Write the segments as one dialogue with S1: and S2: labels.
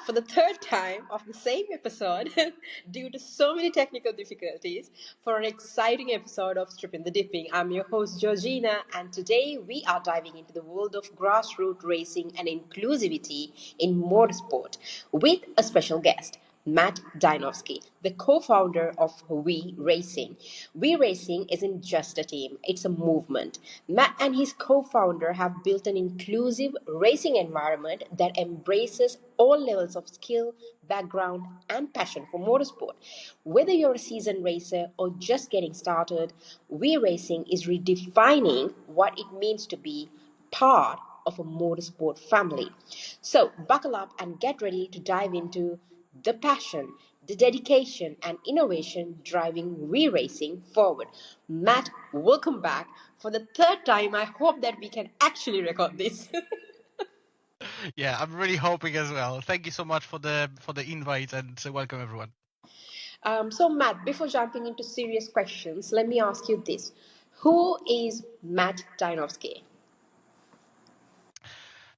S1: for the third time of the same episode due to so many technical difficulties for an exciting episode of Stripping the Dipping. I'm your host Georgina, and today we are diving into the world of grassroots racing and inclusivity in motorsport with a special guest. Matt Dajnowski, the co-founder of We Racing. We Racing isn't just a team, it's a movement. Matt and his co-founder have built an inclusive racing environment that embraces all levels of skill, background, and passion for motorsport. Whether you're a seasoned racer or just getting started, We Racing is redefining what it means to be part of a motorsport family. So, buckle up and get ready to dive into the passion, the dedication, and innovation driving We Racing forward. Matt, welcome back for the third time. I hope that we can actually record this.
S2: Yeah, I'm really hoping as well. Thank you so much for the invite and welcome everyone.
S1: So, Matt, before jumping into serious questions, let me ask you this: who is Matt Dajnowski?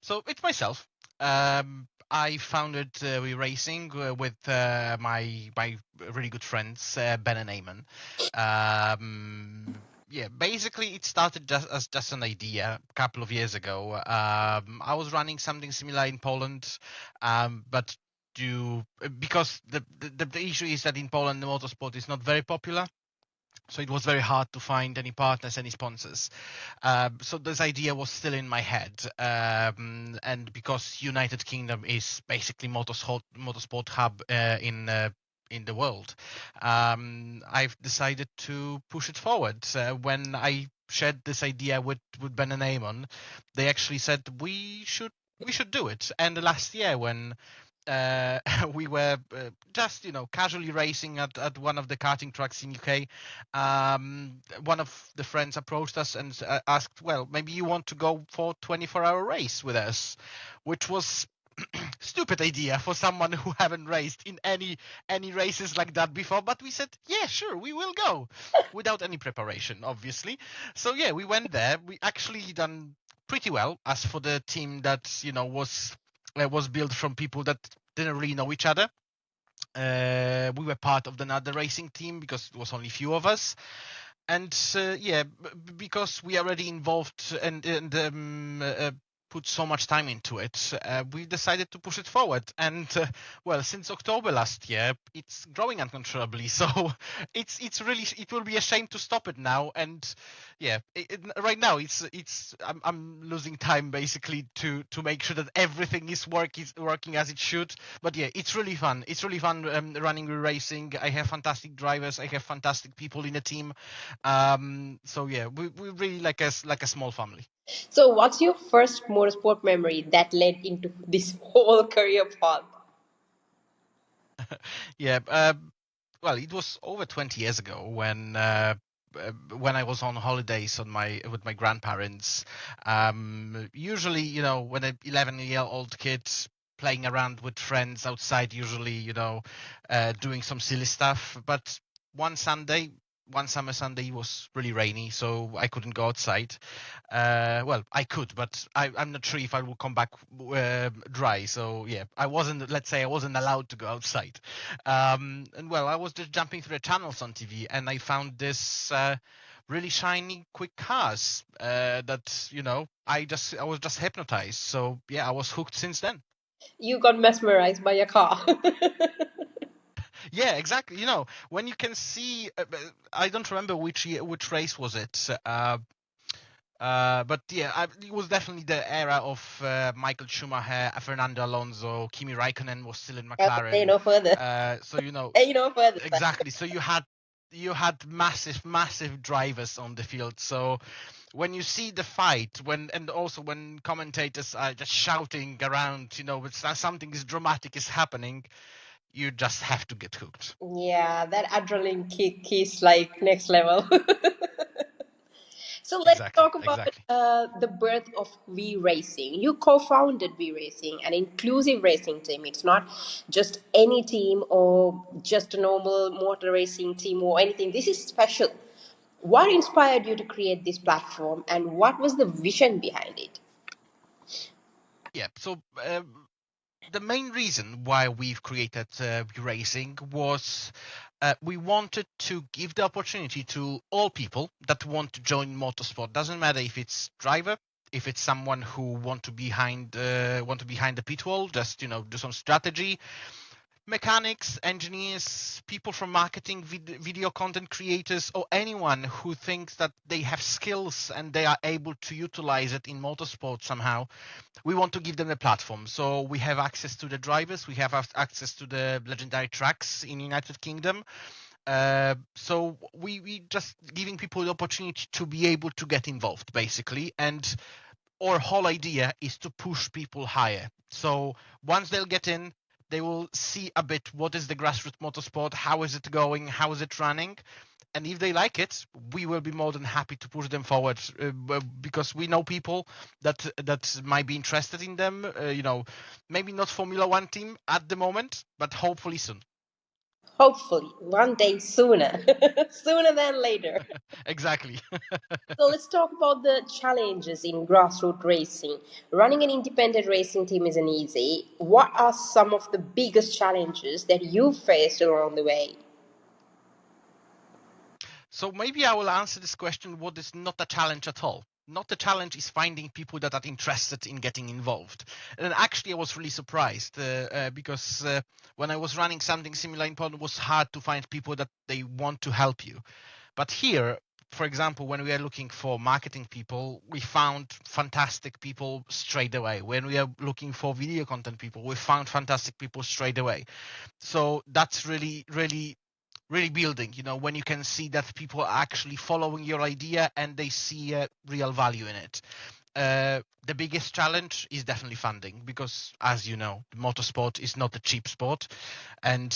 S2: So it's myself. I founded We Racing with my really good friends Ben and Eamon. Yeah, basically it started as just an idea a couple of years ago. I was running something similar in Poland, but because the issue is that in Poland the motorsport is not very popular. So it was very hard to find any partners, any sponsors. So this idea was still in my head. And because United Kingdom is basically motorsport hub in the world, I've decided to push it forward. When I shared this idea with Ben and Eamon, they actually said we should do it. And last year when we were just casually racing at one of the karting tracks in UK. One of the friends approached us and asked, well, maybe you want to go for 24-hour race with us, which was stupid idea for someone who haven't raced in any races like that before, but we said, yeah, sure, we will go, without any preparation, obviously. So yeah, we went there. We actually done pretty well. As for the team that was built from people that didn't really know each other. We were part of another racing team because it was only a few of us. And because we are already involved and put so much time into it, we decided to push it forward. And well, since October last year, it's growing uncontrollably. So it will be a shame to stop it now. And yeah, right now I'm losing time basically to make sure that everything is working as it should. But yeah, it's really fun. It's really fun running racing. I have fantastic drivers. I have fantastic people in the team. So yeah, we really like a small family.
S1: So, what's your first motorsport memory that led into this whole career path?
S2: Yeah, well, it was over 20 years ago when I was on holidays with my grandparents. Usually, when an 11-year-old kid playing around with friends outside, usually, doing some silly stuff. But one summer Sunday was really rainy, so I couldn't go outside. Well, I could, but I'm not sure if I will come back dry. So yeah, let's say I wasn't allowed to go outside. And well, I was just jumping through the channels on TV, and I found this really shiny, quick cars that I was just hypnotized. So yeah, I was hooked since then.
S1: You got mesmerized by a car.
S2: Yeah, exactly. When you can see, I don't remember which race was it. But yeah, it was definitely the era of Michael Schumacher, Fernando Alonso, Kimi Raikkonen was still in McLaren.
S1: Say no further.
S2: So
S1: Say no further.
S2: exactly. So you had massive drivers on the field. So when you see the fight, and also when commentators are just shouting around, something is dramatic is happening, you just have to get hooked.
S1: Yeah, that adrenaline kick is like next level. So let's
S2: Exactly,
S1: talk about
S2: exactly.
S1: the birth of V Racing. You co-founded V Racing, an inclusive racing team. It's not just any team or just a normal motor racing team or anything. This is special. What inspired you to create this platform, and what was the vision behind it?
S2: Yeah. So the main reason why we've created racing was we wanted to give the opportunity to all people that want to join motorsport. Doesn't matter if it's driver, if it's someone who want to behind the pit wall, just do some strategy, mechanics, engineers, people from marketing, video content creators, or anyone who thinks that they have skills and they are able to utilize it in motorsport somehow. We want to give them a platform. So we have access to the drivers, we have access to the legendary tracks in United Kingdom. So we just giving people the opportunity to be able to get involved, basically. And our whole idea is to push people higher. So once they'll get in, they will see a bit what is the grassroots motorsport, how is it going, how is it running, and if they like it, we will be more than happy to push them forward because we know people that might be interested in them. Maybe not Formula One team at the moment, but hopefully soon.
S1: Hopefully, one day sooner, sooner than later.
S2: Exactly.
S1: So let's talk about the challenges in grassroots racing. Running an independent racing team isn't easy. What are some of the biggest challenges that you faced along the way?
S2: So maybe I will answer this question. What is not a challenge at all? Not the challenge is finding people that are interested in getting involved. And actually, I was really surprised because when I was running something similar in Poland, it was hard to find people that they want to help you. But here, for example, when we are looking for marketing people, we found fantastic people straight away. When we are looking for video content people, we found fantastic people straight away. So that's really, really really building, when you can see that people are actually following your idea and they see a real value in it. The biggest challenge is definitely funding because, as you know, motorsport is not a cheap sport. And,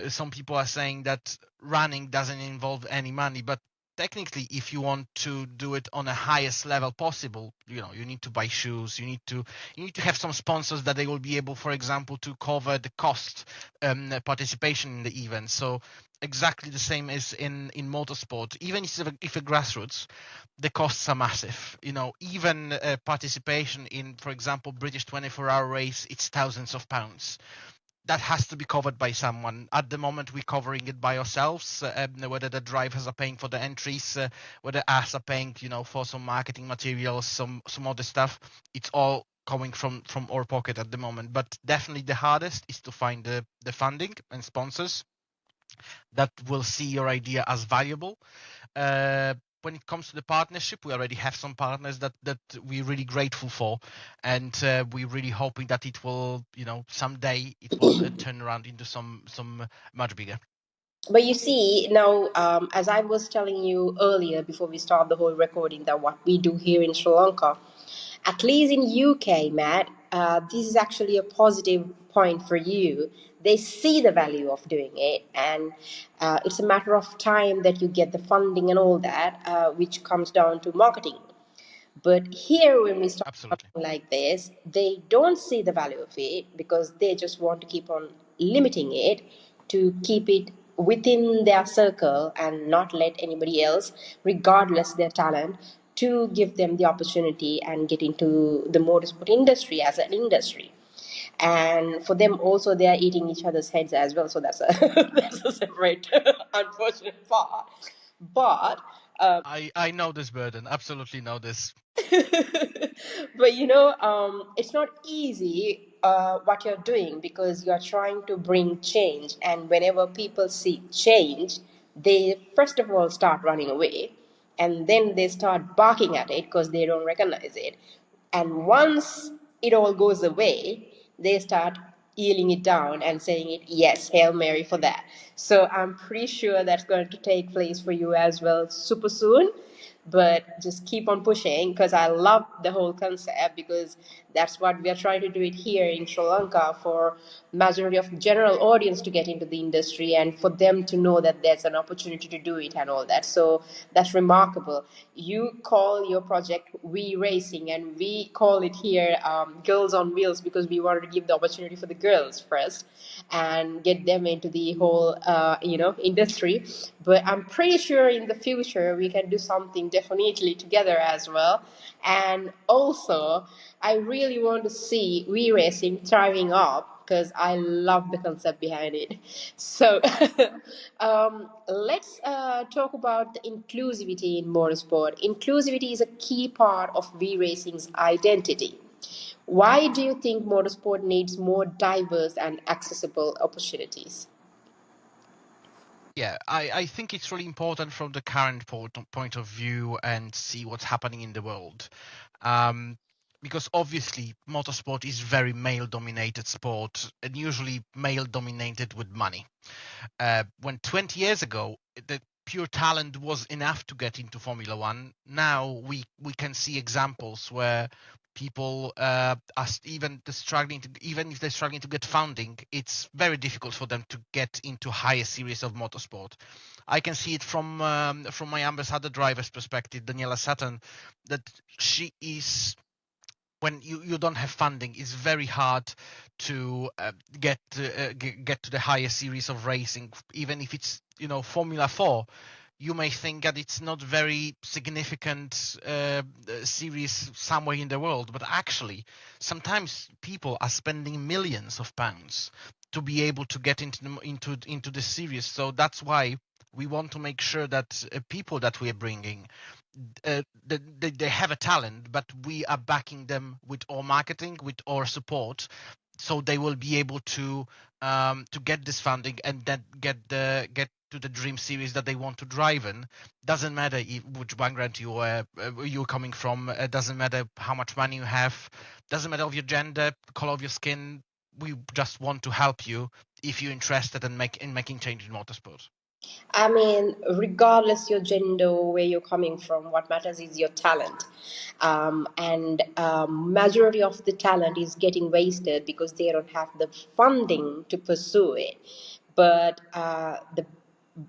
S2: some people are saying that running doesn't involve any money, but technically, if you want to do it on the highest level possible, you need to buy shoes, you need to have some sponsors that they will be able, for example, to cover the cost participation in the event. So exactly the same as in motorsport. Even if a grassroots, the costs are massive. Even participation in, for example, British 24-hour race, it's thousands of pounds. That has to be covered by someone. At the moment, we're covering it by ourselves. Whether the drivers are paying for the entries, whether us are paying, for some marketing materials, some other stuff. It's all coming from our pocket at the moment. But definitely the hardest is to find the funding and sponsors that will see your idea as valuable. When it comes to the partnership, we already have some partners that we're really grateful for, and we're really hoping that it will, someday it will turn around into some much bigger.
S1: But you see, now, as I was telling you earlier before we start the whole recording, that what we do here in Sri Lanka, at least in UK, Matt, this is actually a positive point for you. They see the value of doing it, and it's a matter of time that you get the funding and all that, which comes down to marketing. But here, when we start
S2: Absolutely.
S1: something like this, they don't see the value of it because they just want to keep on limiting it to keep it within their circle and not let anybody else, regardless their talent, to give them the opportunity and get into the motorsport industry as an industry. And for them also, they are eating each other's heads as well. So that's a that's a separate unfortunate part. But
S2: I know this burden. Absolutely know this.
S1: but it's not easy what you're doing because you're trying to bring change, and whenever people see change, they first of all start running away, and then they start barking at it because they don't recognize it. And once it all goes away, they start yielding it down and saying it, yes, Hail Mary for that. So I'm pretty sure that's going to take place for you as well super soon. But just keep on pushing because I love the whole concept, because that's what we are trying to do it here in Sri Lanka for majority of general audience to get into the industry and for them to know that there's an opportunity to do it and all that. So that's remarkable. You call your project We Racing, and we call it here Girls on Wheels, because we wanted to give the opportunity for the girls first and get them into the whole industry. But I'm pretty sure in the future we can do something definitely together as well. And also, I really want to see V racing thriving up because I love the concept behind it. So, let's talk about the inclusivity in motorsport. Inclusivity is a key part of V racing's identity. Why do you think motorsport needs more diverse and accessible opportunities?
S2: Yeah, I think it's really important from the current point of view and see what's happening in the world. Um, because obviously motorsport is very male dominated sport and usually male dominated with money. When 20 years ago the pure talent was enough to get into Formula One, now we can see examples where people are even struggling to, even if they're struggling to get funding, it's very difficult for them to get into higher series of motorsport. I can see it from my ambassador driver's perspective, Daniela Sutton, that she is, when you don't have funding, it's very hard to get to the higher series of racing. Even if it's Formula 4, you may think that it's not very significant series somewhere in the world, but actually sometimes people are spending millions of pounds to be able to get into the series. So that's why we want to make sure that people that we are bringing, they have a talent, but we are backing them with our marketing, with our support, so they will be able to get this funding and then get to the dream series that they want to drive in. Doesn't matter which background you're coming from. Doesn't matter how much money you have. Doesn't matter of your gender, color of your skin. We just want to help you if you're interested in making change in motorsport.
S1: I mean, regardless your gender, where you're coming from, what matters is your talent. And majority of the talent is getting wasted because they don't have the funding to pursue it. But the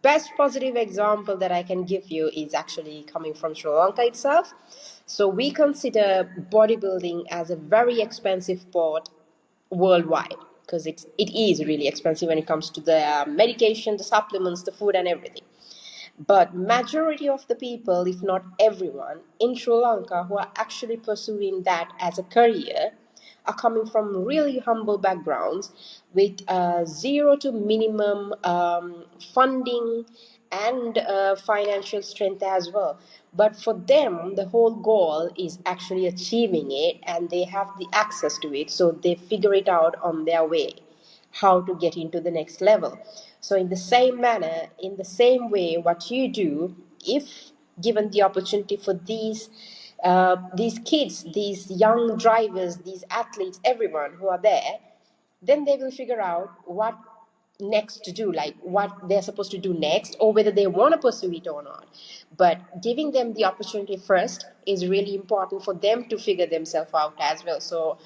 S1: best positive example that I can give you is actually coming from Sri Lanka itself. So we consider bodybuilding as a very expensive sport worldwide because it is really expensive when it comes to the medication, the supplements, the food, and everything. But majority of the people, if not everyone, in Sri Lanka who are actually pursuing that as a career are coming from really humble backgrounds with zero to minimum funding and financial strength as well. But for them, the whole goal is actually achieving it and they have the access to it, so they figure it out on their way how to get into the next level. So, in the same manner, in the same way, what you do, if given the opportunity for these kids, these young drivers, these athletes, everyone who are there, then they will figure out what next to do, like what they're supposed to do next, or whether they want to pursue it or not. But giving them the opportunity first is really important for them to figure themselves out as well. So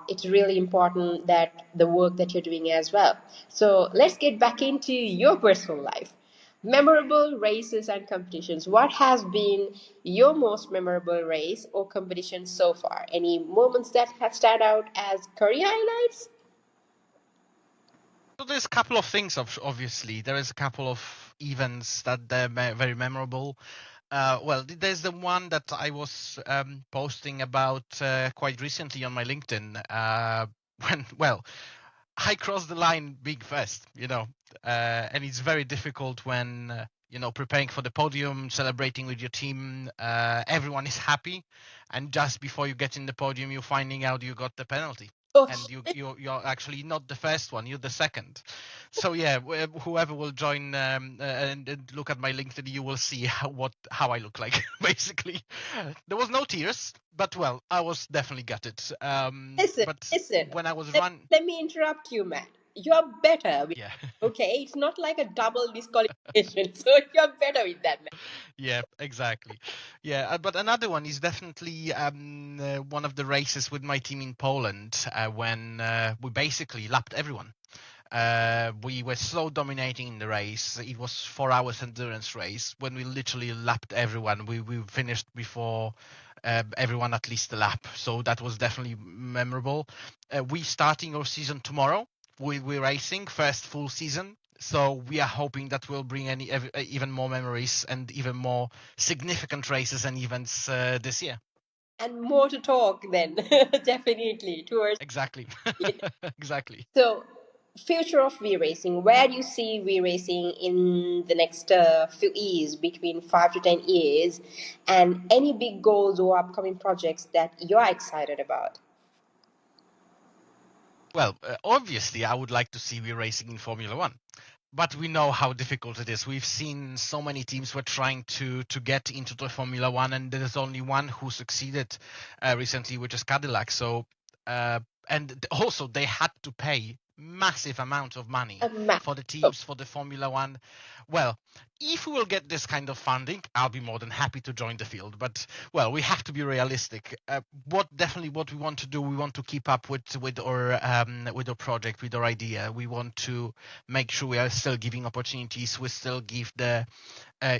S1: it's really important that the work that you're doing as well. So let's get back into your personal life. Memorable races and competitions. What has been your most memorable race or competition so far? Any moments that have stood out as career highlights?
S2: So there's a couple of things. Obviously, there is a couple of events that they're very memorable. Well, there's the one that I was posting about quite recently on my LinkedIn. When, well, I crossed the line big first, and it's very difficult when preparing for the podium, celebrating with your team. Everyone is happy, and just before you get in the podium, you're finding out you got the penalty, and you're actually not the first one, you're the second. So yeah, whoever will join and look at my LinkedIn, you will see how I look like. Basically, there was no tears, but well, I was definitely gutted.
S1: Listen,
S2: But
S1: listen.
S2: when I was
S1: Let me interrupt you, Matt. You're better with
S2: yeah.
S1: okay. It's not like a double disqualification, so you're better with that, Matt.
S2: Yeah, exactly. Yeah, but another one is definitely one of the races with my team in Poland when we basically lapped everyone. We were so dominating in the race. It was 4 hours endurance race when we literally lapped everyone. We finished before everyone at least a lap. So that was definitely memorable. We starting our season tomorrow. We're racing first full season. So we are hoping that will bring even more memories and even more significant races and events this year.
S1: And more to talk then, definitely towards.
S2: Exactly. Exactly.
S1: So, future of V racing. Where do you see V racing in the next few years, between 5 to 10 years, and any big goals or upcoming projects that you're excited about?
S2: Well, obviously, I would like to see we racing in Formula One, but we know how difficult it is. We've seen so many teams were trying to get into the Formula One, and there's only one who succeeded recently, which is Cadillac. So, and also they had to pay massive amount of money
S1: A map.
S2: for the
S1: Oh,
S2: teams for the Formula One. Well, if we will get this kind of funding, I'll be more than happy to join the field. But well, we have to be realistic. What we want to do, we want to keep up with our project, with our idea. We want to make sure we are still giving opportunities. We still give the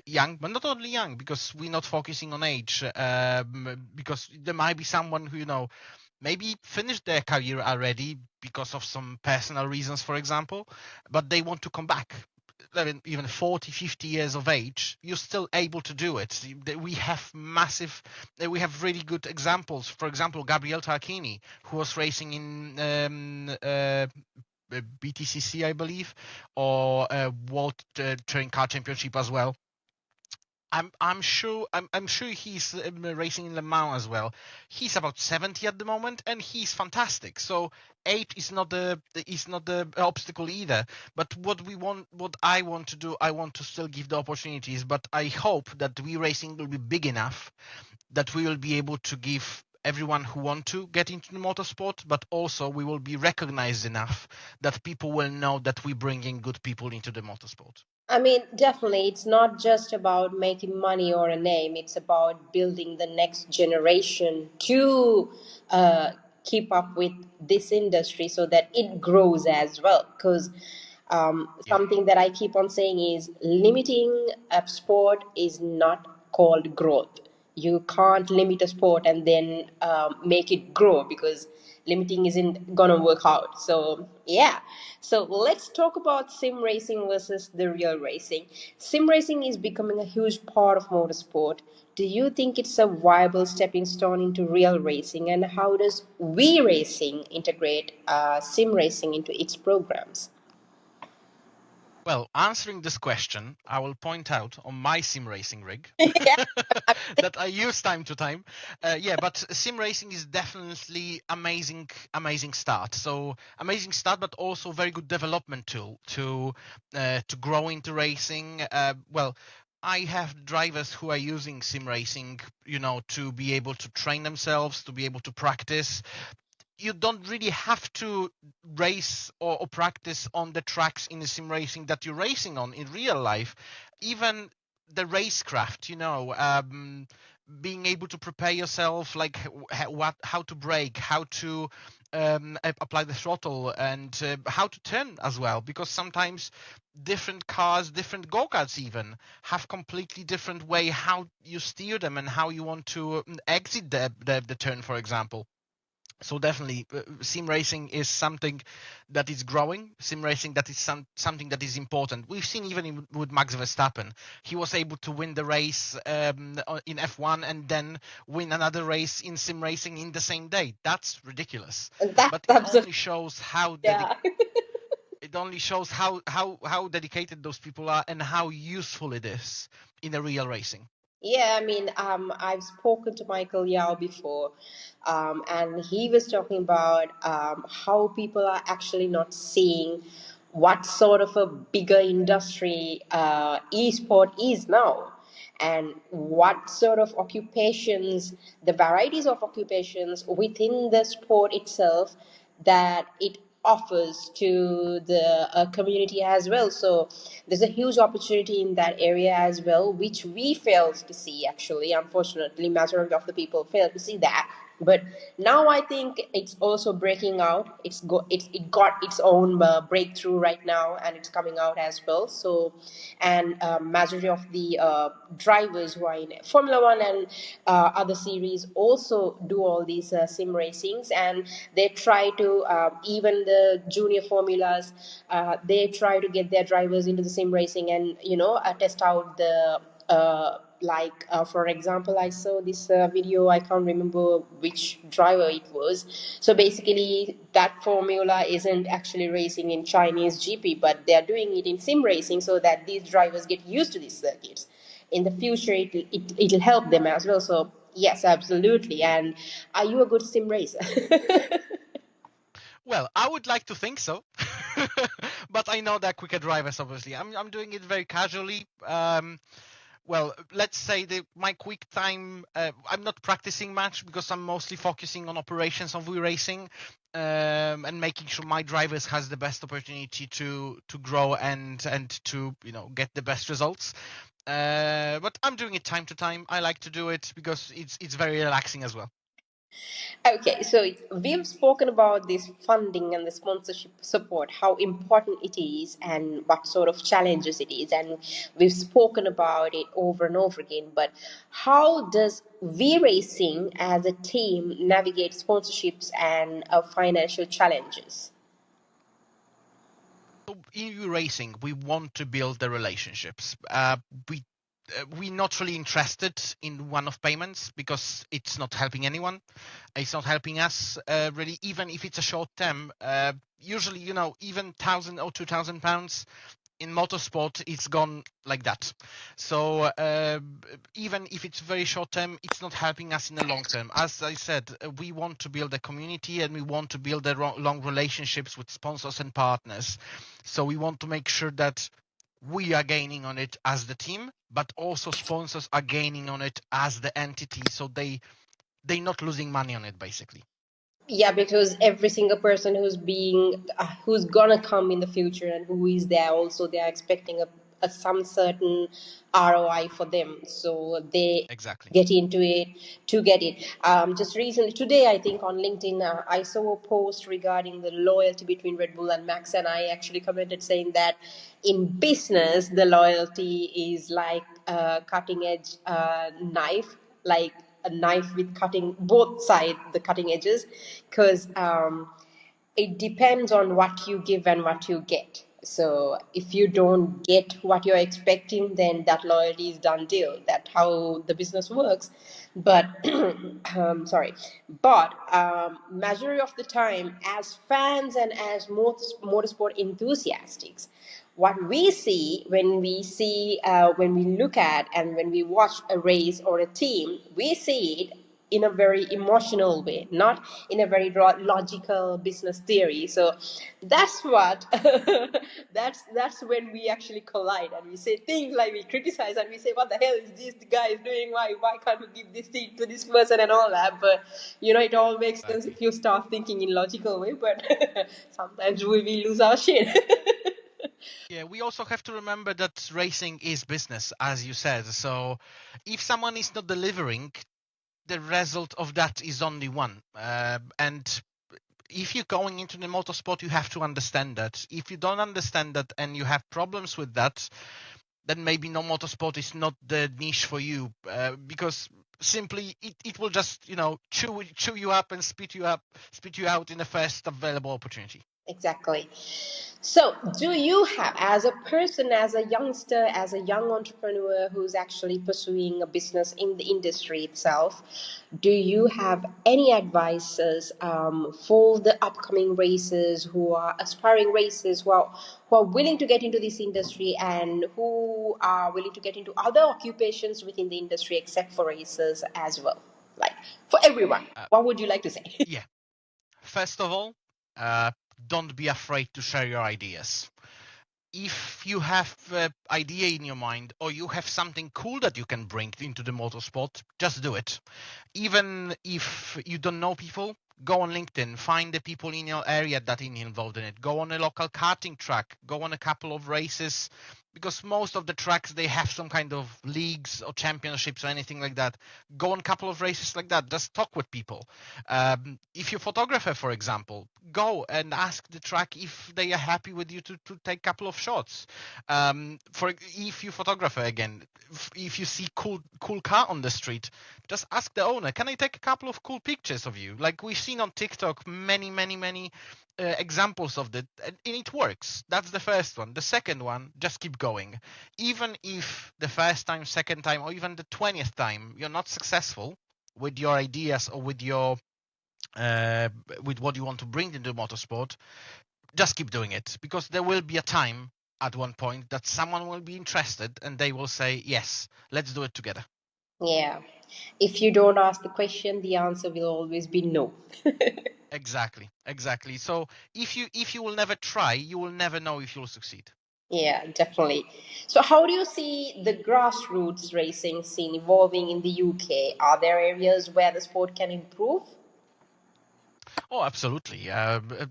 S2: young, but not only young, because we're not focusing on age. Because there might be someone who maybe finished their career already because of some personal reasons, for example, but they want to come back. Even 40, 50 years of age, you're still able to do it. We have we have really good examples. For example, Gabriel Tarquini, who was racing in BTCC, I believe, or World Touring Car Championship as well. I'm sure he's racing in Le Mans as well. He's about 70 at the moment, and he's fantastic. So age is not the obstacle either. But what I want to do, I want to still give the opportunities. But I hope that we racing will be big enough that we will be able to give everyone who want to get into the motorsport, but also we will be recognized enough that people will know that we bring in good people into the motorsport.
S1: I mean, definitely, it's not just about making money or a name. It's about building the next generation to uh, keep up with this industry so that it grows as well. Because
S2: Yeah.
S1: something that I keep on saying is limiting a sport is not called growth. You can't limit a sport and then make it grow, because limiting isn't gonna work out. So yeah, so let's talk about sim racing versus the real racing. Sim racing is becoming a huge part of motorsport. Do you think it's a viable stepping stone into real racing, and how does we racing integrate sim racing into its programs?
S2: Well, answering this question, I will point out on my sim racing rig
S1: Yeah.
S2: that I use time to time. Yeah, but sim racing is definitely amazing start. So amazing start, but also very good development tool to grow into racing. Well, I have drivers who are using sim racing, to be able to train themselves, to be able to practice. You don't really have to race or practice on the tracks in the sim racing that you're racing on in real life. Even the racecraft, being able to prepare yourself, like how to brake, how to apply the throttle, and how to turn as well, because sometimes different cars, different go-karts even have completely different way how you steer them and how you want to exit the turn, for example. So definitely, sim racing is something that is growing. Sim racing, that is something that is important. We've seen even with Max Verstappen, he was able to win the race in F1 and then win another race in sim racing in the same day. That's ridiculous.
S1: That's
S2: But
S1: absolutely. Yeah.
S2: it only shows how dedicated those people are and how useful it is in a real racing.
S1: Yeah, I mean, I've spoken to Michael Yao before, and he was talking about how people are actually not seeing what sort of a bigger industry esport is now, and what sort of occupations, the varieties of occupations within the sport itself that it offers to the community as well. So there's a huge opportunity in that area as well, which we failed to see actually. Unfortunately, majority of the people failed to see that. But now I think it's also breaking out. It got its own breakthrough right now, and it's coming out as well. So, and majority of the drivers who are in Formula One and other series also do all these sim racings, and they try to even the junior formulas, they try to get their drivers into the sim racing and test out the for example, I saw this video. I can't remember which driver it was. So basically, that formula isn't actually racing in Chinese GP, but they are doing it in sim racing so that these drivers get used to these circuits. In the future, it'll help them as well. So yes, absolutely. And are you a good sim racer?
S2: Well, I would like to think so, but I know they're quicker drivers. Obviously, I'm doing it very casually. Well, let's say my quick time, I'm not practicing much because I'm mostly focusing on operations of racing, and making sure my drivers has the best opportunity to grow and to get the best results. But I'm doing it time to time. I like to do it because it's very relaxing as well.
S1: Okay, so we've spoken about this funding and the sponsorship support, how important it is, and what sort of challenges it is, and we've spoken about it over and over again. But how does V Racing as a team navigate sponsorships and financial challenges?
S2: So in racing, we want to build the relationships. We we're not really interested in one-off payments because it's not helping anyone. It's not helping us really, even if it's a short term. Usually, even £1,000 or £2,000 in motorsport, it's gone like that. So even if it's very short term, it's not helping us in the long term. As I said, we want to build a community and we want to build long relationships with sponsors and partners. So we want to make sure that we are gaining on it as the team, but also sponsors are gaining on it as the entity. So they're not losing money on it, basically.
S1: Yeah, because every single person who's gonna come in the future and who is there also, they are expecting a some certain ROI for them, so they
S2: Exactly.
S1: get into it to get it. Just recently today, I think on LinkedIn, I saw a post regarding the loyalty between Red Bull and Max, and I actually commented saying that in business the loyalty is like a cutting edge knife, like a knife with cutting both sides, the cutting edges, because it depends on what you give and what you get. So if you don't get what you're expecting, then that loyalty is done deal. That's how the business works. But sorry, but majority of the time, as fans and as motorsport enthusiasts, what we see when we look at and when we watch a race or a team, we see it in a very emotional way, not in a very logical business theory. So that's what that's when we actually collide and we say things like, we criticize and we say, what the hell is this the guy is doing, why can't we give this thing to this person and all that. But it all makes sense
S2: Exactly.
S1: if you start thinking in logical way. But sometimes we lose our shit.
S2: Yeah, we also have to remember that racing is business, as you said. So if someone is not delivering, the result of that is only one. And if you're going into the motorsport, you have to understand that. If you don't understand that and you have problems with that, then maybe no motorsport is not the niche for you, because simply it will just chew you up and spit you out in the first available opportunity.
S1: Exactly. So, do you have, as a person, as a youngster, as a young entrepreneur who's actually pursuing a business in the industry itself, do you have any advices for the upcoming racers, who are aspiring racers, who are willing to get into this industry and who are willing to get into other occupations within the industry except for racers as well? Like, for everyone,
S2: Uh,
S1: what would you like to say?
S2: yeah. First of all, uh, don't be afraid to share your ideas. If you have an idea in your mind or you have something cool that you can bring into the motorsport, just do it. Even if you don't know people, go on LinkedIn, find the people in your area that are involved in it. Go on a local karting track, go on a couple of races, because most of the tracks, they have some kind of leagues or championships or anything like that. Go on a couple of races like that. Just talk with people. If you're a photographer, for example, go and ask the track if they are happy with you to take a couple of shots. For if you photographer again, if you see cool car on the street, just ask the owner, can I take a couple of cool pictures of you? Like we've seen on TikTok many examples of that, and it works. That's the first one. The second one, just keep going. Even if the first time, second time, or even the 20th time you're not successful with your ideas or with your with what you want to bring into motorsport, just keep doing it, because there will be a time at one point that someone will be interested and they will say, yes, let's do it together.
S1: Yeah. If you don't ask the question, the answer will always be no.
S2: Exactly. So if you will never try, you will never know if you'll succeed.
S1: Yeah, definitely. So, how do you see the grassroots racing scene evolving in the UK? Are there areas where the sport can improve?
S2: Oh, absolutely.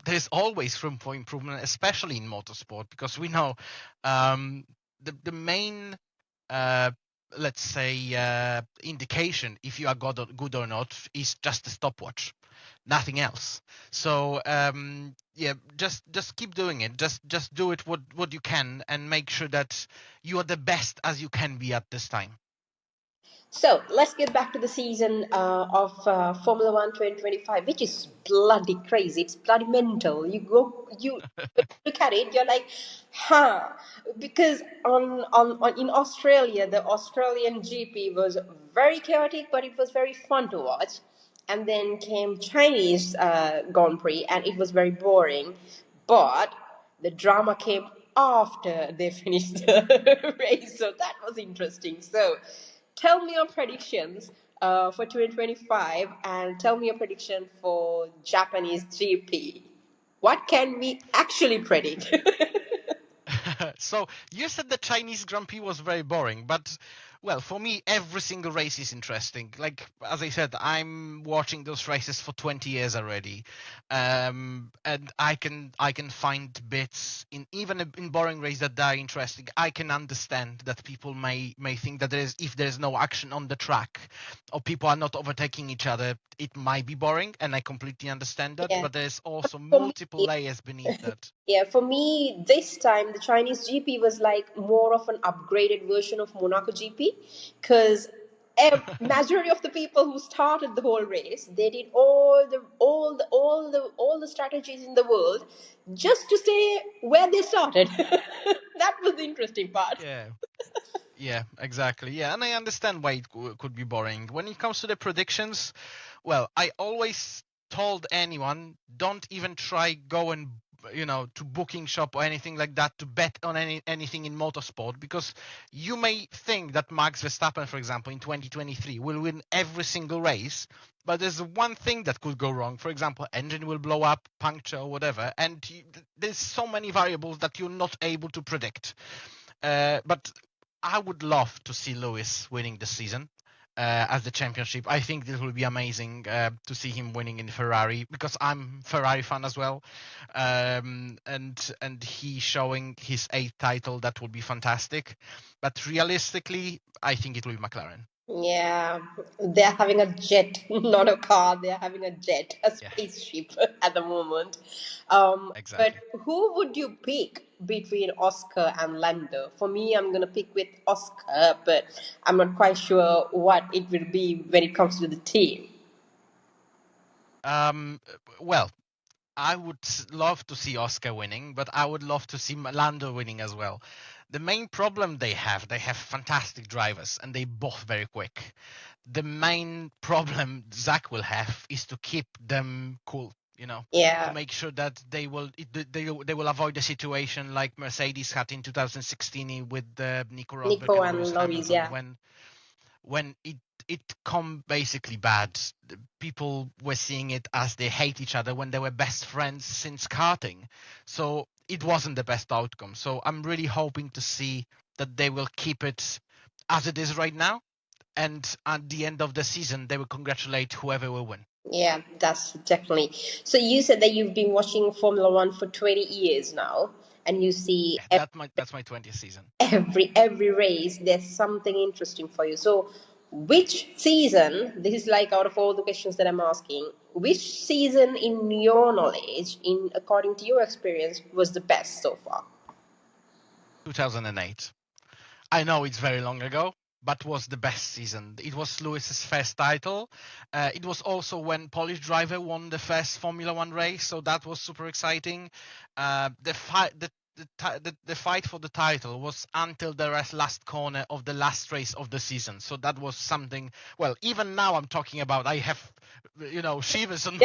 S2: There's always room for improvement, especially in motorsport, because we know the main, uh, let's say, indication if you are good or not is just a stopwatch, nothing else. So yeah, just keep doing it. Just do it what you can, and make sure that you are the best as you can be at this time.
S1: So let's get back to the season of Formula One 2025, which is bloody crazy. It's bloody mental. You look at it, you're like, huh? Because on in Australia, the Australian GP was very chaotic, but it was very fun to watch. And then came Chinese Grand Prix, and it was very boring. But the drama came after they finished the race, so that was interesting. So, tell me your predictions for 2025, and tell me your prediction for Japanese GP. What can we actually predict?
S2: So you said the Chinese Grand Prix was very boring, but well, for me, every single race is interesting. Like as I said, I'm watching those races for 20 years already, and I can find bits in even in boring races that are interesting. I can understand that people may think that if there's no action on the track, or people are not overtaking each other, it might be boring, and I completely understand that.
S1: Yeah.
S2: But there's also
S1: For
S2: multiple
S1: me,
S2: layers beneath that.
S1: yeah, for me, this time the Chinese GP was like more of an upgraded version of Monaco GP, because majority of the people who started the whole race, they did all the strategies in the world just to stay where they started. That was the interesting part.
S2: Yeah. Yeah, exactly. Yeah, and I understand why it could be boring. When it comes to the predictions, well, I always told anyone, don't even try go and to booking shop or anything like that to bet on anything in motorsport, because you may think that Max Verstappen, for example, in 2023 will win every single race, but there's one thing that could go wrong. For example, engine will blow up, puncture, or whatever, and there's so many variables that you're not able to predict. But I would love to see Lewis winning this season as the championship. I think this will be amazing to see him winning in Ferrari, because I'm Ferrari fan as well, and he showing his 8th title. That would be fantastic. But realistically, I think it will be McLaren.
S1: Yeah, they're having a jet, not a car. They're having a jet, a
S2: Yeah,
S1: spaceship at the moment. But
S2: exactly.
S1: who would you pick between Oscar and Lando? For me, I'm gonna pick with Oscar, but I'm not quite sure what it will be when it comes to the team.
S2: Um, well, I would love to see Oscar winning, but I would love to see Lando winning as well. The main problem they have fantastic drivers, and they both very quick. The main problem Zach will have is to keep them cool, to
S1: Yeah,
S2: make sure that they will avoid the situation like Mercedes had in 2016 with Nico Rosberg
S1: Nico
S2: and
S1: and
S2: Lewis
S1: Lois.
S2: Hamilton,
S1: Yeah.
S2: when it come basically bad. People were seeing it as they hate each other when they were best friends since karting. So it wasn't the best outcome. So I'm really hoping to see that they will keep it as it is right now, and at the end of the season they will congratulate whoever will win.
S1: Yeah, that's definitely. So you said that you've been watching Formula One for 20 years now, and you see
S2: Yeah, that's my 20th season.
S1: every race there's something interesting for you. So which season, this is like out of all the questions that I'm asking, which season in your knowledge, in according to your experience, was the best so far?
S2: 2008. I know it's very long ago, but was the best season. It was Lewis's first title. It was also when Polish driver won the first Formula One race, so that was super exciting. The fight, the fight for the title was until the last corner of the last race of the season. So that was something. Well, even now I'm talking about. I have, shivers on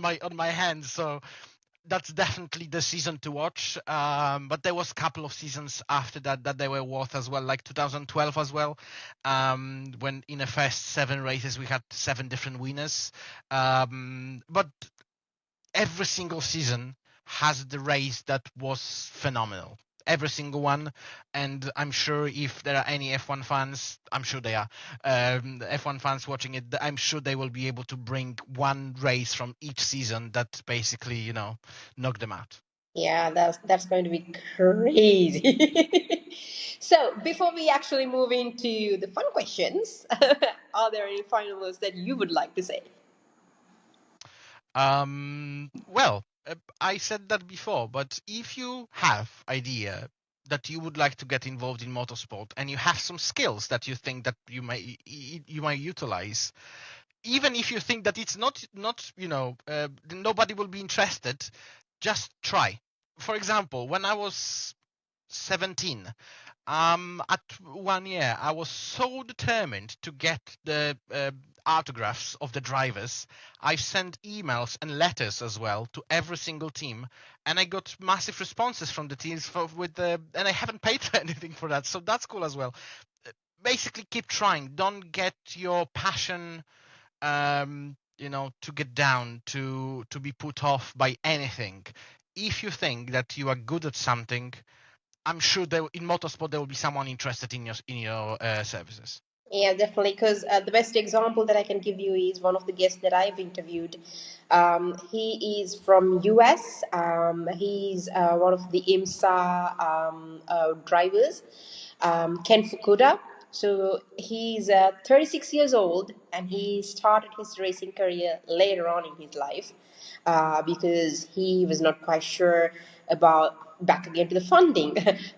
S2: my on my hands. So that's definitely the season to watch. But there was a couple of seasons after that they were worth as well, like 2012 as well, when in the first 7 races we had 7 different winners. But every single season has the race that was phenomenal. Every single one, and I'm sure if there are any F1 fans, I'm sure they are, F1 fans watching it, I'm sure they will be able to bring one race from each season that basically, knock them out.
S1: Yeah, that's going to be crazy. So before we actually move into the fun questions, are there any final words that you would like to say?
S2: Well, I said that before, but if you have idea that you would like to get involved in motorsport and you have some skills that you think that you might utilize, even if you think that it's not nobody will be interested, just try. For example, when I was 17, at 1 year, I was so determined to get the autographs of the drivers. I sent emails and letters as well to every single team, and I got massive responses from the teams and I haven't paid for anything for that, so that's cool as well. Basically, keep trying. Don't get your passion, to get down, to be put off by anything. If you think that you are good at something, I'm sure in motorsport there will be someone interested in your services.
S1: Yeah, definitely. Because the best example that I can give you is one of the guests that I've interviewed. He is from US. He's one of the IMSA drivers, Ken Fukuda. So he's 36 years old, and he started his racing career later on in his life because he was not quite sure about back again to the funding,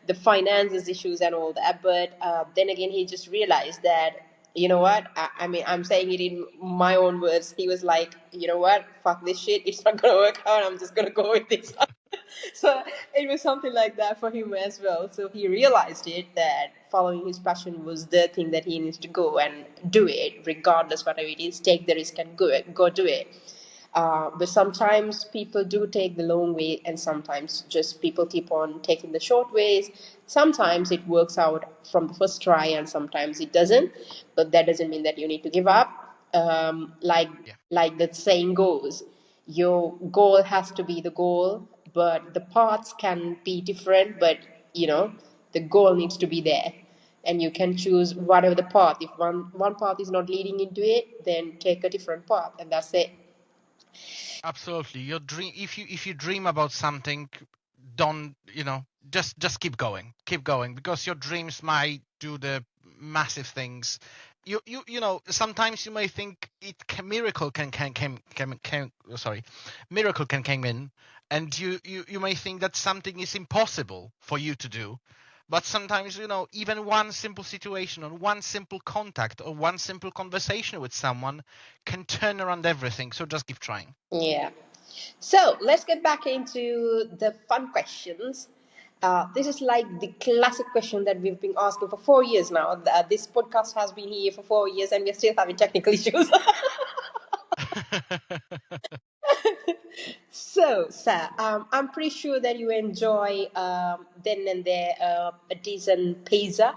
S1: the finances issues, and all that. But then again, he just realized that you know what? I mean, I'm saying it in my own words. He was like, you know what? Fuck this shit. It's not gonna work out. I'm just gonna go with this. So it was something like that for him as well. So he realized it that following his passion was the thing that he needs to go and do it, regardless whatever it is. Take the risk and go do it. But sometimes people do take the long way, and sometimes just people keep on taking the short ways. Sometimes it works out from the first try, and sometimes it doesn't. But that doesn't mean that you need to give up. Like
S2: Yeah,
S1: the saying goes, your goal has to be the goal, but the paths can be different. But you know, the goal needs to be there, and you can choose whatever the path. If one path is not leading into it, then take a different path, and that's it.
S2: absolutely. Your dream, if you dream about something, don't just keep going, because your dreams might do the massive things. Sometimes you may think miracle miracle can come in, and you may think that something is impossible for you to do. But sometimes, even one simple situation or one simple contact or one simple conversation with someone can turn around everything. So just keep trying.
S1: Yeah. So let's get back into the fun questions. This is like the classic question that we've been asking for 4 years now. This podcast has been here for 4 years, and we're still having technical issues. So, sir, I'm pretty sure that you enjoy then and there a decent pizza.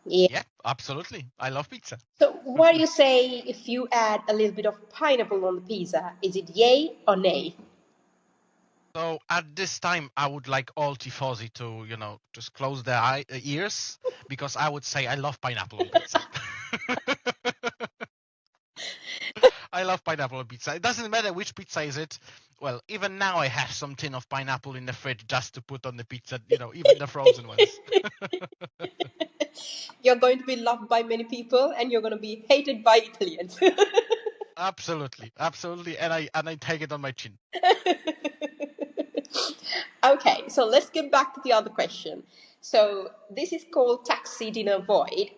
S1: Yeah.
S2: Yeah, absolutely. I love pizza.
S1: So, what do you say if you add a little bit of pineapple on the pizza? Is it yay or nay?
S2: So at this time, I would like all tifosi to, just close their ears, because I would say I love pineapple on pizza. I love pineapple on pizza. It doesn't matter which pizza is it. Well, even now I have some tin of pineapple in the fridge just to put on the pizza, even the frozen ones.
S1: You're going to be loved by many people, and you're going to be hated by Italians.
S2: Absolutely, absolutely, and I take it on my chin.
S1: Okay, so let's get back to the other question. So this is called taxi dinner void.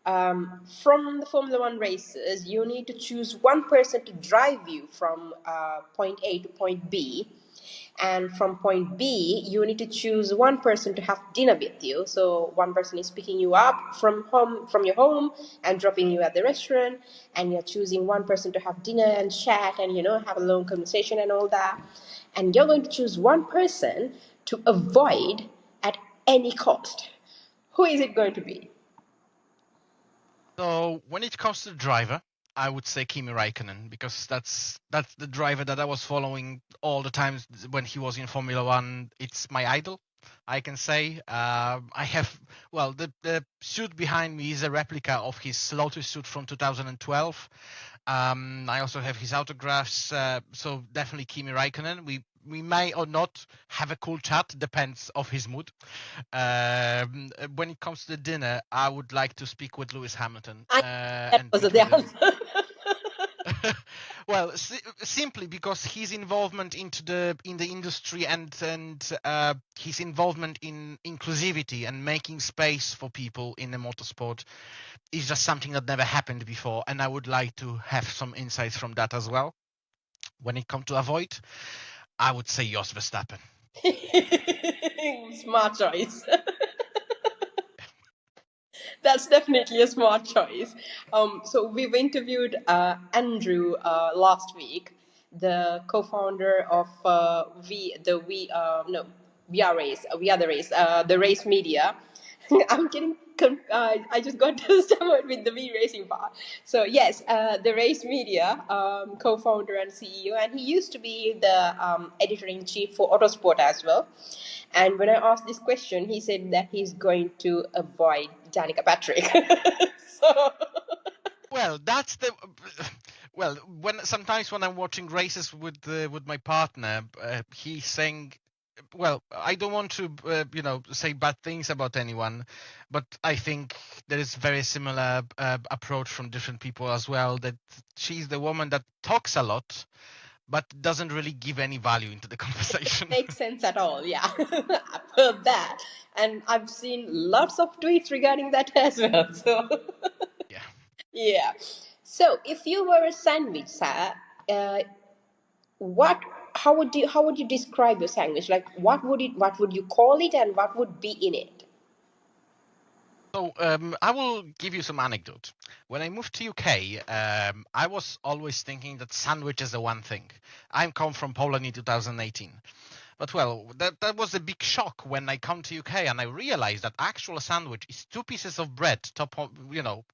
S1: From the Formula One races, you need to choose one person to drive you from point A to point B, and from point B you need to choose one person to have dinner with you. So one person is picking you up from your home and dropping you at the restaurant, and you're choosing one person to have dinner and chat and have a long conversation and all that. And you're going to choose one person to avoid at any cost. Who is it going to be?
S2: So when it comes to the driver, I would say Kimi Raikkonen, because that's the driver that I was following all the times when he was in Formula One. It's my idol, I can say. I have, well, the suit behind me is a replica of his Lotus suit from 2012. I also have his autographs, so definitely Kimi Raikkonen. We may or not have a cool chat, depends of his mood. When it comes to the dinner, I would like to speak with Lewis Hamilton
S1: That
S2: and
S1: was
S2: eat
S1: the
S2: with him.
S1: answer.
S2: Well, simply because his involvement in the industry and his involvement in inclusivity and making space for people in the motorsport is just something that never happened before, and I would like to have some insights from that as well. When it comes to avoid, I would say Jos Verstappen.
S1: Smart choice. That's definitely a smart choice. So we've interviewed Andrew last week, the co-founder of We Are the Race, the Race Media. I'm getting. I just got stumbled with the V Racing part. So yes, the Race Media co-founder and CEO, and he used to be the editor in chief for Autosport as well. And when I asked this question, he said that he's going to avoid Danica Patrick. So
S2: Well, that's the well. When I'm watching races with my partner, he's saying, well, I don't want to say bad things about anyone, but I think there is very similar approach from different people as well. That she's the woman that talks a lot, but doesn't really give any value into the conversation.
S1: makes sense at all. Yeah, I've heard that, and I've seen lots of tweets regarding that as well. So
S2: Yeah.
S1: yeah. So if you were a sandwich, Sarah, what? How would you describe your sandwich? Like, what would you call it, and what would be in it?
S2: So I will give you some anecdote. When I moved to UK, I was always thinking that sandwiches are one thing. I come from Poland in 2018. But well, that was a big shock when I come to UK and I realized that actual sandwich is two pieces of bread,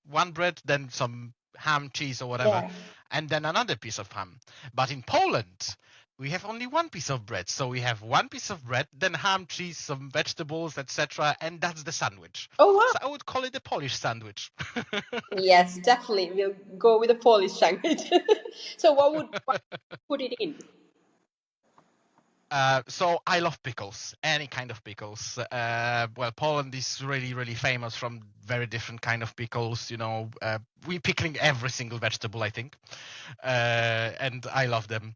S2: one bread, then some ham, cheese, or whatever,
S1: Yeah.
S2: and then another piece of ham. But in Poland, we have only one piece of bread. So we have one piece of bread, then ham, cheese, some vegetables, etc., and that's the sandwich.
S1: Oh wow.
S2: So I would call it a Polish sandwich.
S1: Yes, definitely. We'll go with the Polish sandwich. So what put it in?
S2: So I love pickles, any kind of pickles. Well, Poland is really, really famous from very different kind of pickles. We pickling every single vegetable, I think, and I love them.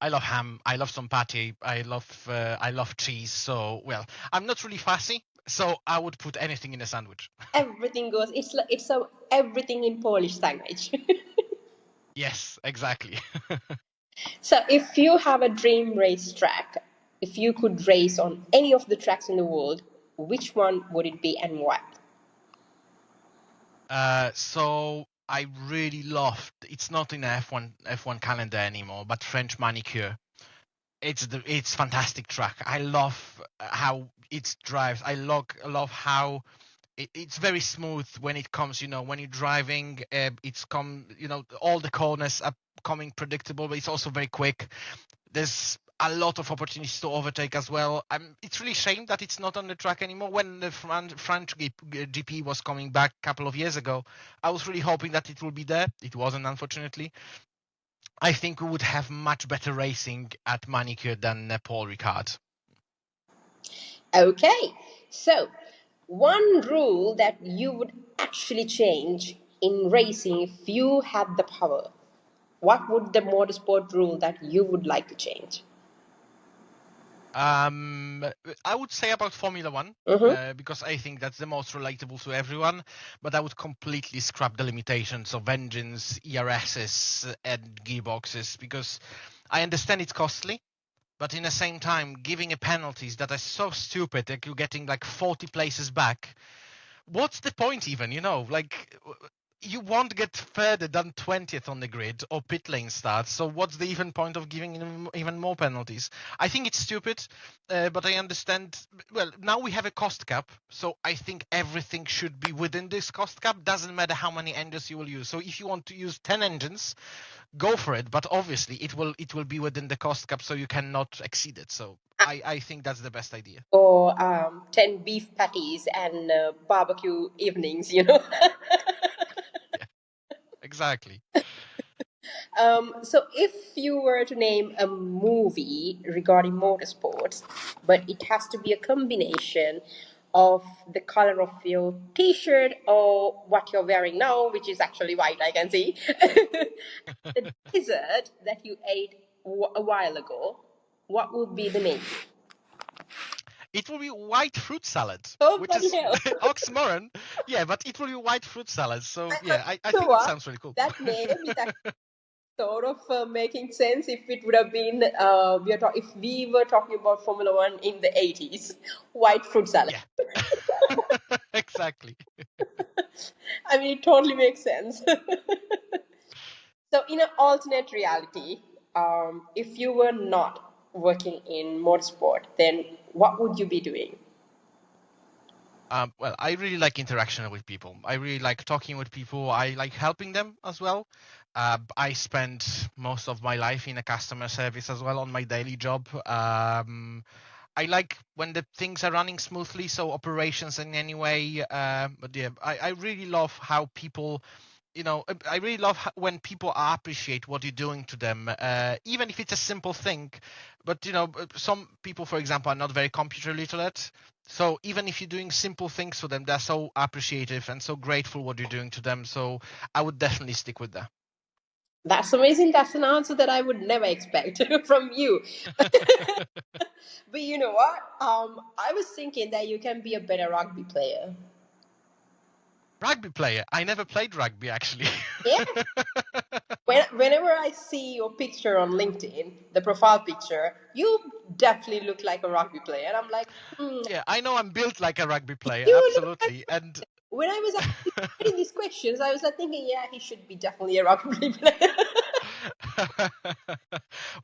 S2: I love ham. I love some patty. I love cheese. So well, I'm not really fussy. So I would put anything in a sandwich.
S1: Everything goes. It's a everything in Polish sandwich.
S2: Yes, exactly.
S1: So if you have a dream race track, if you could race on any of the tracks in the world, which one would it be and why?
S2: So I really loved. It's not in the F1 calendar anymore, but French Manicure. It's fantastic track. I love how it drives. I love how it's very smooth when it comes. When you're driving, all the corners are coming predictable, but it's also very quick. There's a lot of opportunities to overtake as well. It's really shame that it's not on the track anymore. When the French GP was coming back a couple of years ago, I was really hoping that it will be there. It wasn't, unfortunately. I think we would have much better racing at Manicure than Paul Ricard.
S1: Okay, so one rule that you would actually change in racing if you had the power, what would the motorsport rule that you would like to change?
S2: I would say about Formula One,
S1: Mm-hmm.
S2: because I think that's the most relatable to everyone. But I would completely scrap the limitations of engines, ERSs, and gearboxes, because I understand it's costly. But in the same time, giving a penalties that are so stupid that you're getting like 40 places back, what's the point even? Like you won't get further than 20th on the grid or pit lane starts. So what's the even point of giving him even more penalties? I think it's stupid, but I understand. Well, now we have a cost cap, so I think everything should be within this cost cap. Doesn't matter how many engines you will use. So if you want to use 10 engines, go for it. But obviously, it will be within the cost cap, so you cannot exceed it. So I think that's the best idea.
S1: Or 10 beef patties and barbecue evenings.
S2: Yeah, exactly.
S1: So, if you were to name a movie regarding motorsports, but it has to be a combination of the color of your T-shirt or what you're wearing now, which is actually white, I can see, the dessert that you ate a while ago, what would be the name?
S2: It will be white fruit salad,
S1: Oh,
S2: which
S1: bloody
S2: is
S1: hell!
S2: oxymoron. Yeah, but it will be white fruit salad. So
S1: But
S2: yeah, I
S1: you know
S2: think it
S1: what?
S2: sounds really cool.
S1: That name is sort of making sense if it would have been if we were talking about Formula One in the 80s, white fruit salad.
S2: Yeah, exactly.
S1: I mean, it totally makes sense. So, in an alternate reality, if you were not working in motorsport, then what would you be doing?
S2: Well, I really like interaction with people. I really like talking with people. I like helping them as well. I spend most of my life in a customer service as well on my daily job. I like when the things are running smoothly, so operations in any way. But yeah, I really love how people, I really love when people appreciate what you're doing to them, even if it's a simple thing. But some people, for example, are not very computer literate. So even if you're doing simple things for them, they're so appreciative and so grateful what you're doing to them. So I would definitely stick with that.
S1: That's amazing. That's an answer that I would never expect from you. But you know what? I was thinking that you can be a better rugby player.
S2: Rugby player. I never played rugby actually.
S1: Yeah. Whenever I see your picture on LinkedIn, the profile picture, you definitely look like a rugby player. And I'm like,
S2: Yeah, I know I'm built like a rugby player,
S1: you look like.
S2: absolutely. And
S1: When I was actually getting these questions, I was like thinking, yeah, he should be definitely a rugby player.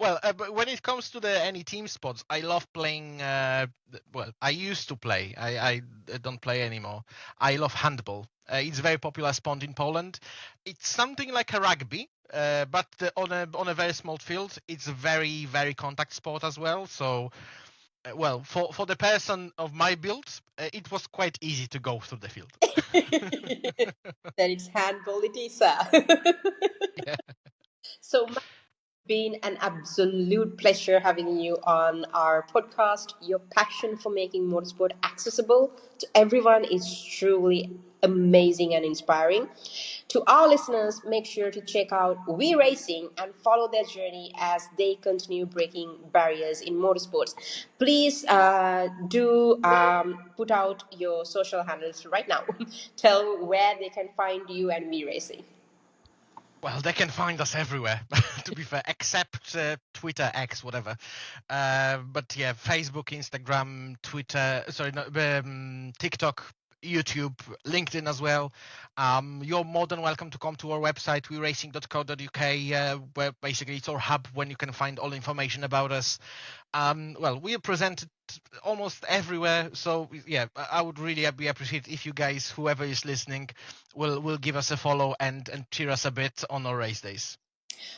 S2: well, but when it comes to the any team sports, I love playing. Well, I used to play. I don't play anymore. I love handball. It's a very popular sport in Poland. It's something like a rugby, but on a very small field. It's a very very contact sport as well. So, well, for the person of my build, it was quite easy to go through the field.
S1: Then it's handball it is, sir.
S2: Yeah.
S1: So been an absolute pleasure having you on our podcast. Your passion for making motorsport accessible to everyone is truly amazing and inspiring. To our listeners, make sure to check out We Racing and follow their journey as they continue breaking barriers in motorsports. Please do put out your social handles right now. Tell where they can find you and We Racing.
S2: Well, they can find us everywhere, to be fair, except Twitter, X, whatever. But yeah, Facebook, Instagram, Twitter, sorry, no, TikTok, YouTube, LinkedIn as well. You're more than welcome to come to our website, weracing.co.uk, where basically it's our hub when you can find all information about us. Well, we are presented almost everywhere, so yeah, I would really be appreciated if you guys, whoever is listening, will give us a follow and cheer us a bit on our race days.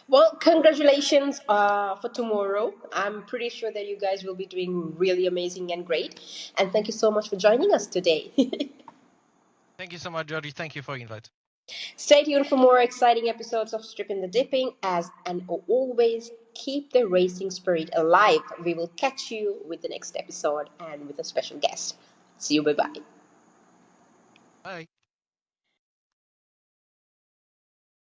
S1: Well, congratulations for tomorrow. I'm pretty sure that you guys will be doing really amazing and great. And thank you so much for joining us today.
S2: Thank you so much, Jody. Thank you for the invite.
S1: Stay tuned for more exciting episodes of Stripping the Dipping. As and always, keep the racing spirit alive. We will catch you with the next episode and with a special guest. See you. Bye bye.
S2: Bye.